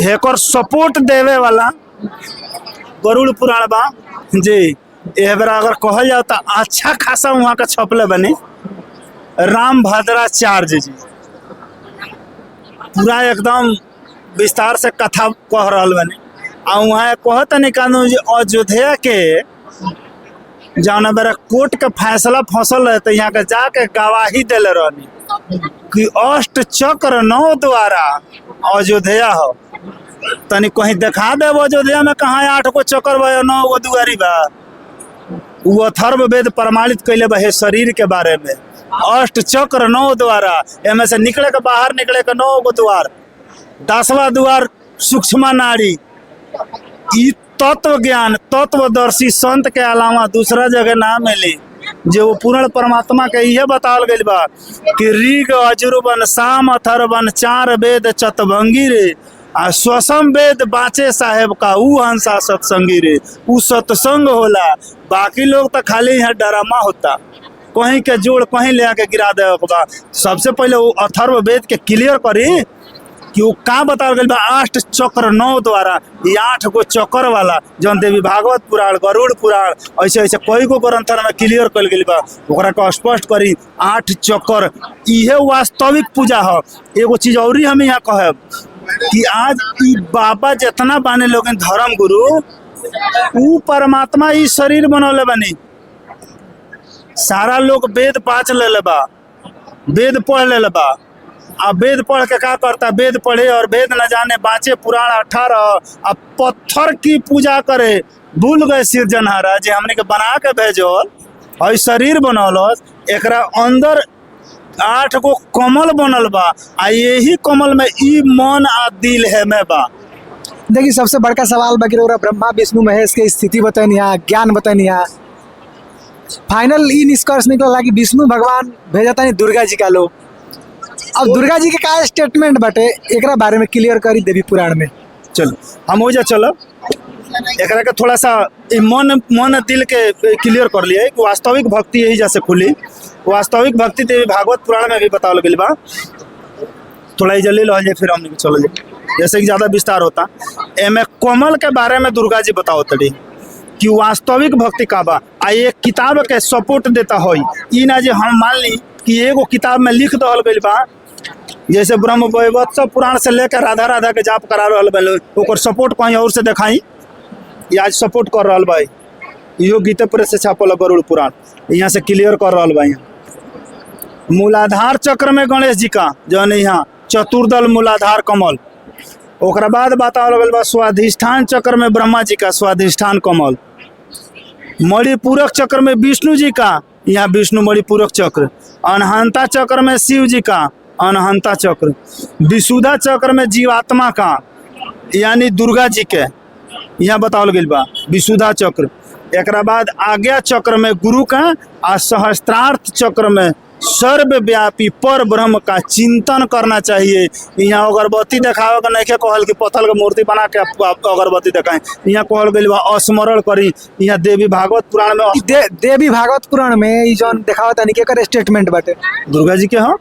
एकर सपोर्ट देवे वाला गरुड़ पुराण बा जी। एह बेरा अगर कहल जाओ तो अच्छा खासा वहाँ का छपले बने राम भद्राचार्य जी, पूरा एकदम विस्तार से कथा कह रहा बने। आ वहाँ कहत नहीं कानून जी अयोध्या के जौन बेरा कोर्ट के फैसला फसल रहे तो यहाँ के जाके गवाही दिले रहनी कि अष्ट चक्र 9 द्वारा अयोध्या हो। तनी कहीं देखा दे अयोध्या में कहाँ 8 गो चक्र बा 9 गो दुआरी बा। वो अथर्व वेद प्रमाणित कैले बा शरीर के बारे में। अष्ट चक्र 9 द्वारा, एमे से निकले के बाहर निकले के 9 गो द्वार। 10वां द्वार सूक्ष्म नाड़ी। ई तत्व ज्ञान तत्वदर्शी संत के अलावा दूसरा जगह ना मिली। जो पूर्ण परमात्मा के यह बतावल गइल बा कि ऋग अजुर्वन साम अथर्वन 4 वेद चतभंगी रे आ स्वसम वेद बाचे साहेब का ऊ हंसा सत्संगी रे। ऊ सत्संग होला, बाकी लोग तो खाली यहाँ ड्रामा होता, कहीं के जोड़ कहीं ले आके गिरा दे बा। सबसे पहले वो अथर्व वेद के क्लियर करी कि वो का बतावल गइल बा। 8 चक्र 9 द्वारा, ये 8 गो चक्र वाला जौन देवी भागवत पुराण, गरुड़ पुराण, ऐसे ऐसे कई गो ग्रंथ में क्लियर कल गइल बा। ओकरा को स्पष्ट करी 8 चक्र इहे वास्तविक पूजा हो। एगो चीज और हम यहाँ कहब कि आज ई बाबा जितना बाने लोग धर्म गुरु, ऊ परमात्मा ई शरीर बनौले बनी। सारा लोग वेद पाच ले बा, वेद पढ़ ले बा। अब वेद पढ़ के का करता, वेद पढ़े और वेद न जाने बाँचे पुराण 18। अब पत्थर की पूजा करे, भूल गए सिरजनहारा जे हमने के बना के भेजो और शरीर बनौलस। एकरा अंदर 8 गो कमल बनल बा आ यही कमल में ई मन आ दिल है में बा। देखिए सबसे बड़का सवाल बाकी रहा ब्रह्मा विष्णु महेश के स्थिति बतानी है, ज्ञान बतानी है। फाइनल ई निष्कर्ष निकला कि विष्णु भगवान भेजता नहीं दुर्गा जी का लोग। अब दुर्गा जी के का स्टेटमेंट बटे एकरा बारे में क्लियर करी देवी पुराण में। चलो हम हो जा चलो एकरा के थोड़ा सा ई मन दिल के क्लियर कर लिए कि वास्तविक भक्ति यही जैसे खुली। वास्तविक भक्ति देवी भागवत पुराण में भी बतावल गइल बा। थोड़ा ही जल्दी लो जाए फिर हमने चलो जाए जैसे कि ज़्यादा विस्तार होता। एमे कमल के बारे में दुर्गा जी बताओ तड़ी कि वास्तविक भक्ति का बा। आ ये किताब के सपोर्ट देता हो ई ना जे हम मान ली कि एगो किताब में लिख दहल गइल बा जैसे ब्रह्म वैवर्त पुराण से लेकर राधा राधा के जाप करा रहल बा ओकर सपोर्ट कहीं और से देखाई। ये आज सपोर्ट कर रहल बा इहो गीता प्रेस से छापल गरुड़ पुराण यहाँ से क्लियर कर रहल बा। मूलाधार चक्र में गणेश जी का जौन यहाँ चतुर्दल मूलाधार कमल। ओकरा बाद बतावल गइल बा स्वाधिष्ठान चक्र में ब्रह्मा जी का स्वाधिष्ठान कमल। मणिपूरक चक्र में विष्णु जी का यहाँ विष्णु मणिपूरक चक्र। अनहंता चक्र में शिव जी का अनहंता चक्र। विशुद्धा चक्र में जीवात्मा का यानी दुर्गा जी के यहाँ बतावल गइल बा विशुद्धा चक्र। एकरा बाद आज्ञा चक्र में गुरु का आ सहस्त्रार्थ चक्र में सर्वव्यापी पर ब्रह्म का चिंतन करना चाहिए। यहाँ अगरबत्ती देखावे का नहीं कहल कि पत्थर के मूर्ति बना के अगरबत्ती देखाएं। यहाँ कहल गइल बा स्मरण करी। यहाँ देवी भागवत पुराण में देवी भागवत पुराण में ई जौन देखावत तनी के कर स्टेटमेंट बाटे दुर्गा जी के हाँ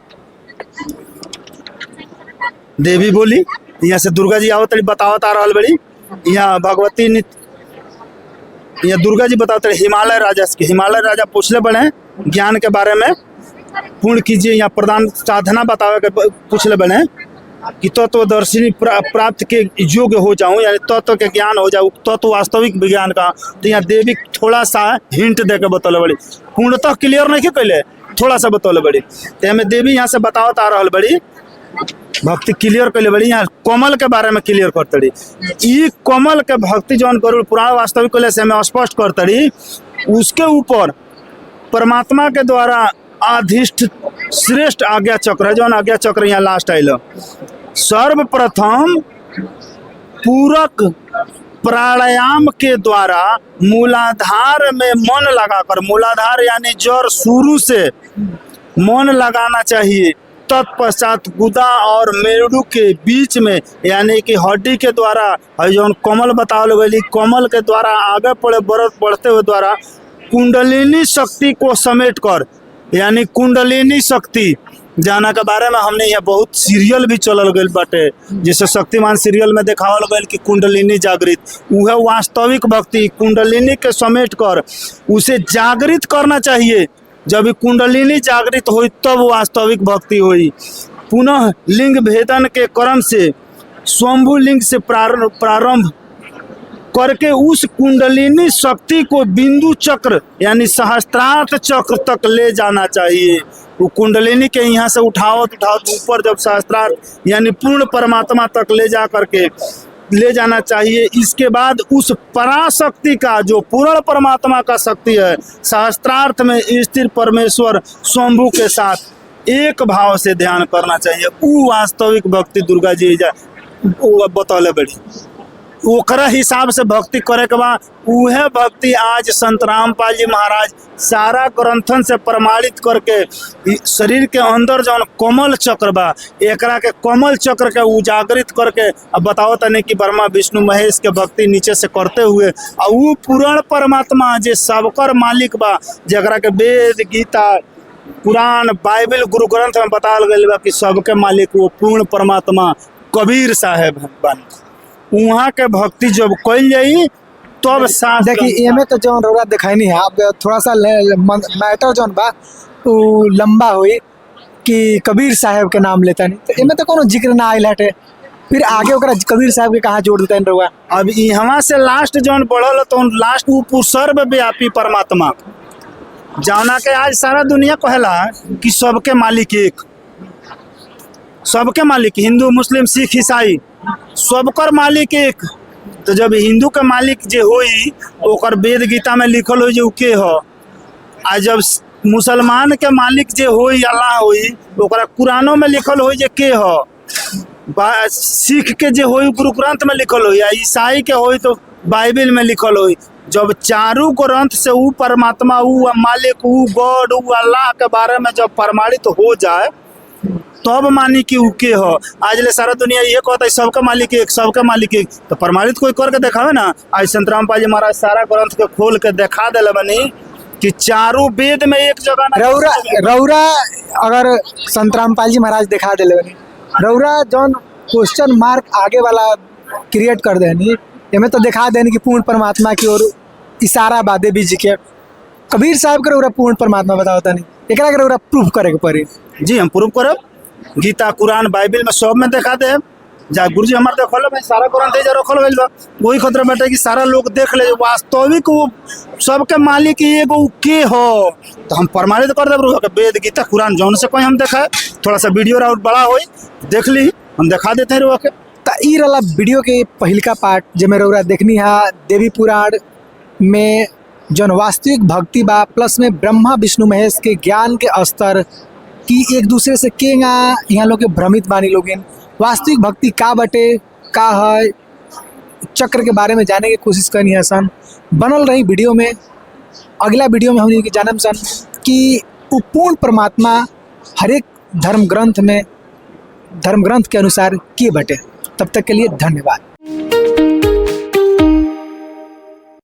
देवी बोली यहाँ से दुर्गा जी आवत बतावत आ रहल बड़ी। यहाँ भगवती यहाँ दुर्गा जी बताते हिमालय राजा के। हिमालय राजा पूछले बने ज्ञान के बारे में पूर्ण कीजिए। यहाँ प्रधान साधना बतावे के पूछले बने कि तत्वदर्शिनी प्राप्त के योग्य हो जाऊं यानी तत्व के ज्ञान हो जाऊं तत्व वास्तविक विज्ञान का। तो यहाँ देवी थोड़ा सा हिंट दे के बतौले बड़ी। पूर्णतः क्लियर नहीं कैले थोड़ा सा बतौले बड़ी। तो हमें देवी यहाँ से बतावत आ रहल बड़ी भक्ति क्लियर कैले बड़ी। यहाँ कमल के बारे में क्लियर करतड़ी। ई कमल के भक्ति जौन गरुड़ पुराण वास्तविक कैले से हमें स्पष्ट करतड़ी। उसके ऊपर परमात्मा के द्वारा आधिष्ठ श्रेष्ठ आज्ञा चक्र है जौन आज्ञा चक्र यहाँ लास्ट आयल। सर्वप्रथम पूरक प्राणायाम के द्वारा मूलाधार में मन लगाकर मूलाधार यानी जड़ शुरू से मन लगाना चाहिए। तत्पश्चात गुदा और मेरु के बीच में यानी कि हड्डी के द्वारा जौन कमल बतावल गई कमल के द्वारा आगे बढ़ते हुए द्वारा कुंडलिनी शक्ति को समेट कर यानी कुंडलिनी शक्ति जाना के बारे में हमने यहाँ बहुत सीरियल भी चलल गई बाटे। जैसे शक्तिमान सीरियल में देखावल गई कि कुंडलिनी जागृत वह वास्तविक भक्ति कुंडलिनी के समेट कर उसे जागृत करना चाहिए। जब कुंडलिनी जागृत हुई तब वास्तविक भक्ति हुई। पुनः लिंग भेदन के क्रम से स्वयंभू लिंग से प्रारंभ करके उस कुंडलिनी शक्ति को बिंदु चक्र यानी सहस्त्रार्थ चक्र तक ले जाना चाहिए। वो कुंडलिनी के यहाँ से उठावत ऊपर जब सहस्त्रार्थ यानी पूर्ण परमात्मा तक ले जा करके ले जाना चाहिए। इसके बाद उस पराशक्ति का जो पूर्ण परमात्मा का शक्ति है सहस्त्रार्थ में स्थिर परमेश्वर स्वयंभू के साथ एक भाव से ध्यान करना चाहिए। वो वास्तविक भक्ति दुर्गा जी बतौले बड़ी। ओकरा हिसाब से भक्ति करे के बाद उहे भक्ति आज संत रामपाल जी महाराज सारा ग्रंथन से प्रमाणित करके शरीर के अंदर जौन कमल चक्र बा एकरा के कमल चक्र के उजागरित करके अब बताओ तने कि ब्रह्मा विष्णु महेश के भक्ति नीचे से करते हुए और वो पूर्ण परमात्मा जे सबकर मालिक बा जकरा के वेद गीता पुराण बाइबल गुरु ग्रंथ में बताल गइल बा कि सबके मालिक वो पूर्ण परमात्मा कबीर साहेब बन। वहाँ के भक्ति जब कल जाई तब सांस देखिए एमे तो जौन रौरा दिखाई नहीं है। अब थोड़ा सा मैटर जौन बा वो लंबा हुई कि कबीर साहब के नाम लेता नहीं तो एमे तो कोनो जिक्र ना आइल हटे। फिर आगे ओकरा कबीर साहब के कहाँ जोड़ देता रहुआ। अब यहाँ से लास्ट जौन बढ़ल तो लास्ट वो सर्वव्यापी परमात्मा जाना के आज सारा दुनिया कहला कि सबके मालिक एक सबके मालिक हिंदू मुस्लिम सिख ईसाई सबकर मालिक एक। तो जब हिंदू के मालिक जे होई ओकर वेद गीता में लिखल हो जो के हो आ जब मुसलमान के मालिक जे होई अल्लाह होई ओकरा कुरानों में लिखल होई जे के हो, सिख के जे होई गुरु ग्रंथ में लिखल होई, ईसाई के होई तो बाइबल में लिखल होई। जब चारों ग्रंथ से ऊ परमात्मा, ऊ मालिक, ऊ गॉड, ऊ अल्लाह के बारे में जब प्रमाणित हो जाए तब मानी कि ऊ के हो। आज ले सारा दुनिया ये कहता है सबका मालिक एक, सबका मालिक एक, तो प्रमाणित कोई करके दिखावे ना। आज संत रामपाल जी महाराज सारा ग्रंथ के खोल के दिखा दिले बनी कि चारों वेद में एक जगह ना। रौरा अगर संत रामपाल जी महाराज दिखा दिले बनी, रौरा जौन क्वेश्चन मार्क आगे वाला क्रिएट कर देनी, एमे तो दिखा देनी कि पूर्ण परमात्मा की ओर इशारा बा देवी जी के। कबीर साहब के रौरा पूर्ण परमात्मा बतावता नहीं, एकरा के रौरा प्रूफ करे के पड़ी। जी हम प्रूफ करब, गीता कुरान बाइबल में सब में दिखा दे। जा गुरुजी हमारे देखल भाई सारा ग्रंथ जा रखल गइल बा, वही खतरा बैठे कि सारा लोग देख ले वास्तविक वो सबके मालिक एगो के हो, तो हम प्रमाणित कर देब। वेद गीता कुरान जौन से कोई हम देखा, थोड़ा सा वीडियो और बड़ा होई देख ली, हम दिखा देते हैं रुआ के। तो ई रहा वीडियो के पहिलका पार्ट जेमे रौरा देखनी है देवी पुराण में जौन वास्तविक भक्ति बा, प्लस में ब्रह्मा विष्णु महेश के ज्ञान के स्तर कि एक दूसरे से केंगा यहाँ लोग के भ्रमित बानी लोगिन, वास्तविक भक्ति का बटे का है, चक्र के बारे में जाने की कोशिश करनी है सन। बनल रही वीडियो में, अगला वीडियो में हमने जानम सन कि वो पूर्ण परमात्मा हर एक धर्म ग्रंथ में, धर्म ग्रंथ के अनुसार के बटे। तब तक के लिए धन्यवाद।